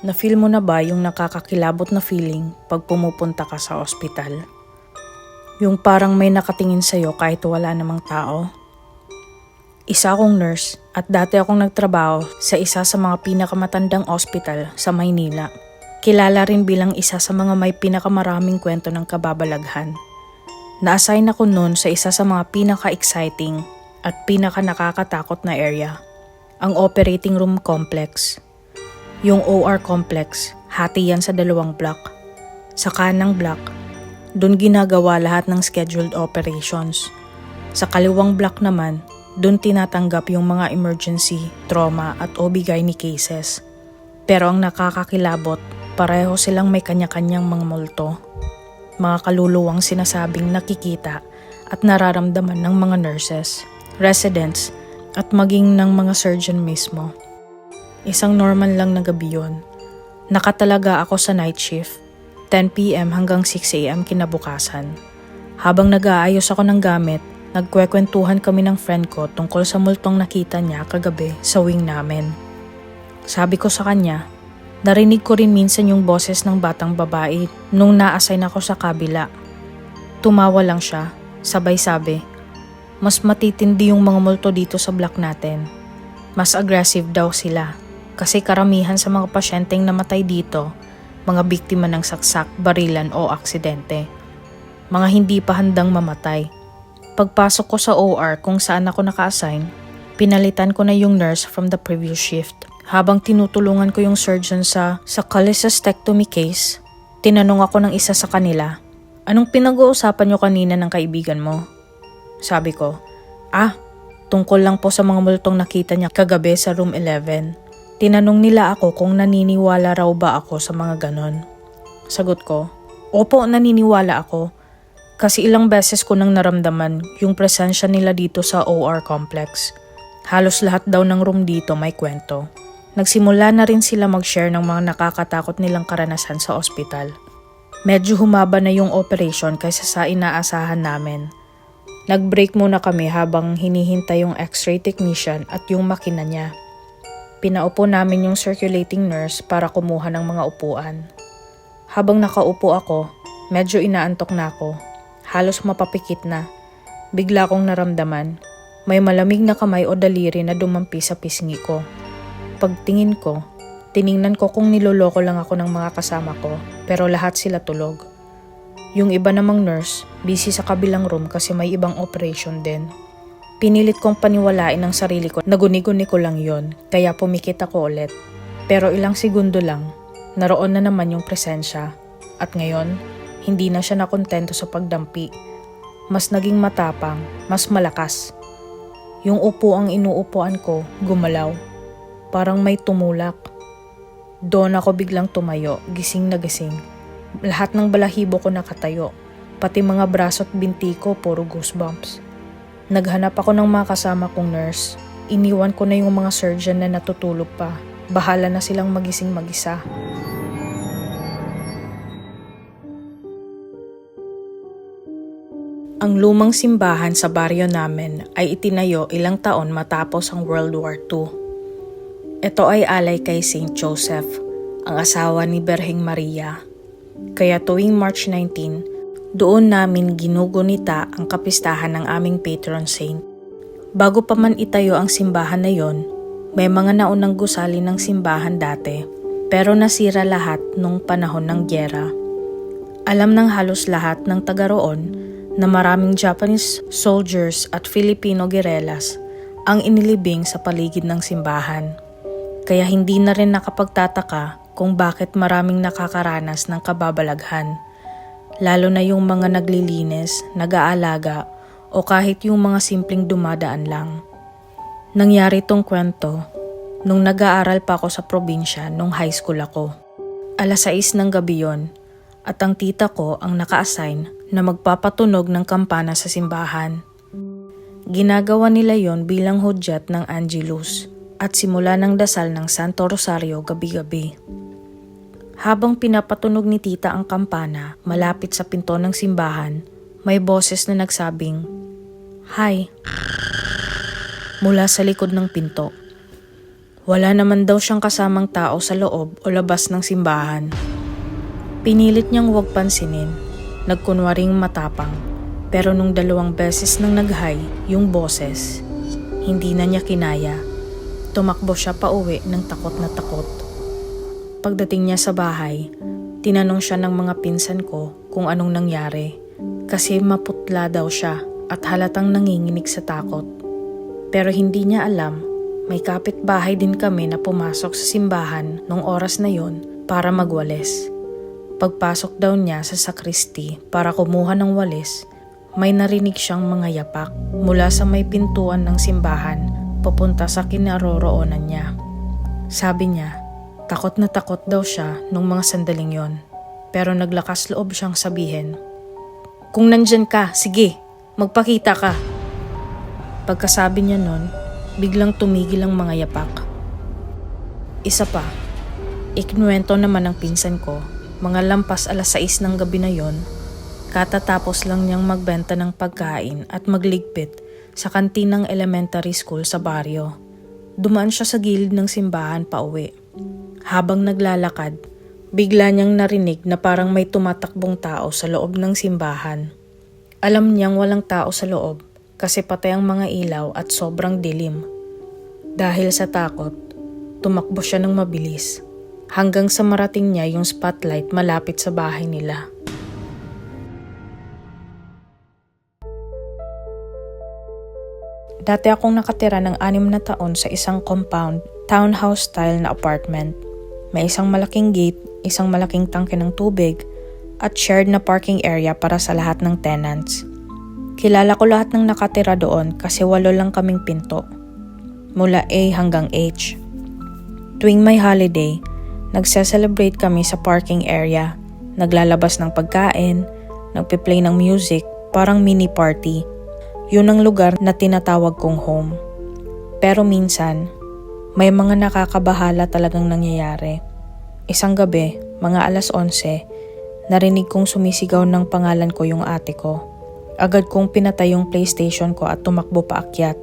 Na-feel mo na ba yung nakakakilabot na feeling pag pumupunta ka sa ospital? Yung parang may nakatingin sa'yo kahit wala namang tao? Isa akong nurse at dati akong nagtrabaho sa isa sa mga pinakamatandang ospital sa Maynila. Kilala rin bilang isa sa mga may pinakamaraming kwento ng kababalaghan. Na-assign ako noon sa isa sa mga pinaka-exciting at pinaka-nakakatakot na area, ang operating room complex. Yung OR complex, hati yan sa dalawang block. Sa kanang block, dun ginagawa lahat ng scheduled operations. Sa kaliwang block naman, dun tinatanggap yung mga emergency, trauma at OB-GYN cases. Pero ang nakakakilabot, pareho silang may kanya-kanyang mga multo. Mga kaluluwang sinasabing nakikita at nararamdaman ng mga nurses, residents at maging ng mga surgeon mismo. Isang normal lang na gabi yun. Nakatalaga ako sa night shift, 10 p.m. hanggang 6 a.m. kinabukasan. Habang nag-aayos ako ng gamit, nagkwekwentuhan kami ng friend ko tungkol sa multong nakita niya kagabi sa wing namin. Sabi ko sa kanya, narinig ko rin minsan yung boses ng batang babae nung na-assign ako sa kabila. Tumawa lang siya, sabay sabi, mas matitindi yung mga multo dito sa block natin. Mas aggressive daw sila. Kasi karamihan sa mga pasyenteng namatay dito, mga biktima ng saksak, barilan o aksidente. Mga hindi pa handang mamatay. Pagpasok ko sa OR kung saan ako naka-assign, pinalitan ko na yung nurse from the previous shift. Habang tinutulungan ko yung surgeon sa cholecystectomy case, tinanong ako ng isa sa kanila, anong pinag-uusapan nyo kanina ng kaibigan mo? Sabi ko, tungkol lang po sa mga multong nakita niya kagabi sa room 11. Tinanong nila ako kung naniniwala raw ba ako sa mga ganon. Sagot ko, opo, naniniwala ako. Kasi ilang beses ko nang naramdaman yung presensya nila dito sa OR complex. Halos lahat daw ng room dito may kwento. Nagsimula na rin sila mag-share ng mga nakakatakot nilang karanasan sa ospital. Medyo humaba na yung operation kaysa sa inaasahan namin. Nag-break muna kami habang hinihintay yung x-ray technician at yung makina niya. Pinaupo namin yung circulating nurse para kumuha ng mga upuan. Habang nakaupo ako, medyo inaantok na ako. Halos mapapikit na. Bigla kong naramdaman, may malamig na kamay o daliri na dumampi sa pisngi ko. Pagtingin ko, tiningnan ko kung niloloko lang ako ng mga kasama ko, pero lahat sila tulog. Yung iba namang nurse, busy sa kabilang room kasi may ibang operation din. Pinilit kong paniwalain ang sarili ko na guni-guni ko lang yon, kaya pumikit ako ulit. Pero ilang segundo lang, naroon na naman yung presensya. At ngayon, hindi na siya nakontento sa pagdampi. Mas naging matapang, mas malakas. Yung upo ang inuupuan ko, gumalaw. Parang may tumulak. Doon ako biglang tumayo, gising na gising. Lahat ng balahibo ko nakatayo. Pati mga braso at binti ko, puro goosebumps. Naghanap ako ng mga kasama kong nurse. Iniwan ko na yung mga surgeon na natutulog pa. Bahala na silang magising mag-isa. Ang lumang simbahan sa baryo namin ay itinayo ilang taon matapos ang World War II. Ito ay alay kay Saint Joseph, ang asawa ni Berheng Maria. Kaya tuwing March 19, doon namin ginugunita ang kapistahan ng aming patron saint. Bago pa man itayo ang simbahan na yon, may mga naunang gusali ng simbahan dati, pero nasira lahat nung panahon ng gyera. Alam ng halos lahat ng taga roon na maraming Japanese soldiers at Filipino guerrillas ang inilibing sa paligid ng simbahan. Kaya hindi na rin nakapagtataka kung bakit maraming nakakaranas ng kababalaghan. Lalo na yung mga naglilinis, nag-aalaga o kahit yung mga simpleng dumadaan lang. Nangyari tong kwento nung nag-aaral pa ako sa probinsya nung high school ako. 6:00 ng gabi yon at ang tita ko ang naka-assign na magpapatunog ng kampana sa simbahan. Ginagawa nila yon bilang hudyat ng Angelus at simula ng dasal ng Santo Rosario gabi-gabi. Habang pinapatunog ni tita ang kampana malapit sa pinto ng simbahan, may boses na nagsabing, "Hi," mula sa likod ng pinto. Wala naman daw siyang kasamang tao sa loob o labas ng simbahan. Pinilit niyang huwag pansinin, nagkunwaring matapang, pero nung 2 beses nang nag-hi yung boses, hindi na niya kinaya. Tumakbo siya pauwi ng takot na takot. Pagdating niya sa bahay, tinanong siya ng mga pinsan ko kung anong nangyari kasi maputla daw siya at halatang nanginginig sa takot. Pero hindi niya alam, may kapitbahay din kami na pumasok sa simbahan nung oras na yon para magwalis. Pagpasok daw niya sa sakristi para kumuha ng walis, may narinig siyang mga yapak mula sa may pintuan ng simbahan papunta sa kinaroroonan niya. Sabi niya, takot na takot daw siya nung mga sandaling yon, pero naglakas loob siyang sabihin, "Kung nandyan ka, sige, magpakita ka." Pagkasabi niya nun, biglang tumigil ang mga yapak. Isa pa, ikinuwento naman ng pinsan ko, mga lampas 6:00 ng gabi na yon, katatapos lang niyang magbenta ng pagkain at magligpit sa kantinang elementary school sa baryo. Dumaan siya sa gilid ng simbahan pauwi. Habang naglalakad, bigla niyang narinig na parang may tumatakbong tao sa loob ng simbahan. Alam niyang walang tao sa loob kasi patay ang mga ilaw at sobrang dilim. Dahil sa takot, tumakbo siya ng mabilis hanggang sa marating niya yung spotlight malapit sa bahay nila. Dati akong nakatira ng 6 na taon sa isang compound, townhouse style na apartment. May isang malaking gate, isang malaking tangke ng tubig, at shared na parking area para sa lahat ng tenants. Kilala ko lahat ng nakatira doon kasi 8 lang kaming pinto, mula A hanggang H. Tuwing may holiday, nagse-celebrate kami sa parking area, naglalabas ng pagkain, nagpe-play ng music, parang mini party. Yun ang lugar na tinatawag kong home. Pero minsan, may mga nakakabahala talagang nangyayari. Isang gabi, mga 11:00, narinig kong sumisigaw ng pangalan ko yung ate ko. Agad kong pinatay yung PlayStation ko at tumakbo paakyat.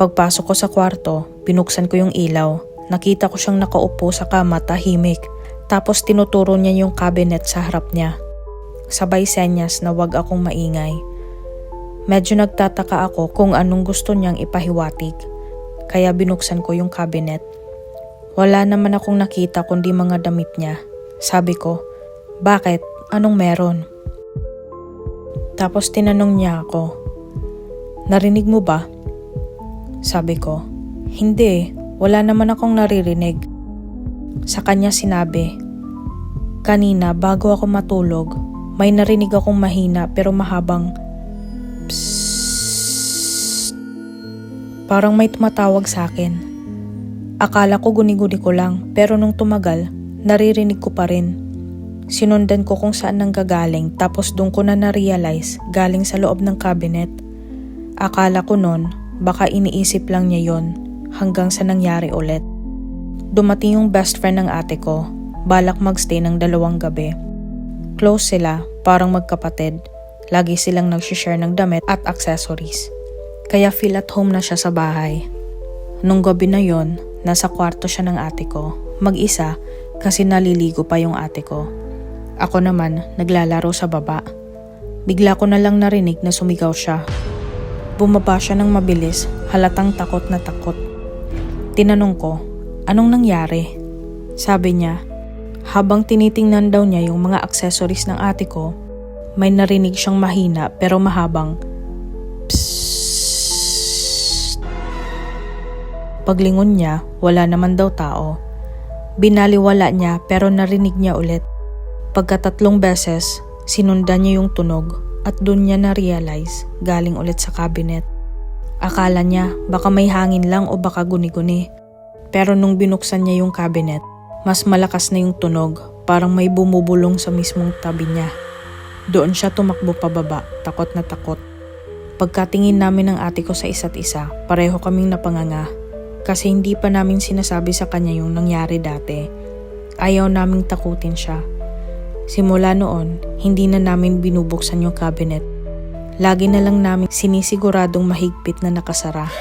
Pagpasok ko sa kwarto, binuksan ko yung ilaw. Nakita ko siyang nakaupo sa kama tahimik. Tapos tinuturo niya yung cabinet sa harap niya. Sabay senyas na wag akong maingay. Medyo nagtataka ako kung anong gusto niyang ipahiwatig. Kaya binuksan ko yung cabinet. Wala naman akong nakita kundi mga damit niya. Sabi ko, "Bakit? Anong meron?" Tapos tinanong niya ako, "Narinig mo ba?" Sabi ko, "Hindi, wala naman akong naririnig." Sa kanya sinabi, "Kanina bago ako matulog, may narinig akong mahina pero mahabang psst. Parang may tumatawag sa akin. Akala ko guni-guni ko lang pero nung tumagal, naririnig ko pa rin. Sinundan ko kung saan nanggagaling tapos doon ko na na-realize galing sa loob ng cabinet. Akala ko noon baka iniisip lang niya yon hanggang sa nangyari ulit. Dumating yung best friend ng ate ko, balak magstay ng 2 gabi. Close sila, parang magkapatid. Lagi silang nag-share ng damit at accessories. Kaya feel at home na siya sa bahay. Nung gabi na yon, nasa kwarto siya ng ate ko, mag-isa kasi naliligo pa yung ate ko. Ako naman, naglalaro sa baba. Bigla ko na lang narinig na sumigaw siya. Bumaba siya ng mabilis, halatang takot na takot. Tinanong ko, "Anong nangyari?" Sabi niya, habang tinitingnan daw niya yung mga accessories ng ate ko, may narinig siyang mahina pero mahabang psst. Paglingon niya, wala naman daw tao. Binaliwala niya pero narinig niya ulit. Pagka-3 beses, sinundan niya yung tunog at doon niya na-realize galing ulit sa cabinet. Akala niya baka may hangin lang o baka guni-guni. Pero nung binuksan niya yung cabinet, mas malakas na yung tunog, parang may bumubulong sa mismong tabi niya. Doon siya tumakbo pababa, takot na takot. Pagkatingin namin ng ate ko sa isa't isa, pareho kaming napanganga. Kasi hindi pa namin sinasabi sa kanya yung nangyari dati. Ayaw naming takutin siya. Simula noon, hindi na namin binubuksan yung cabinet. Lagi na lang namin sinisiguradong mahigpit na nakasara.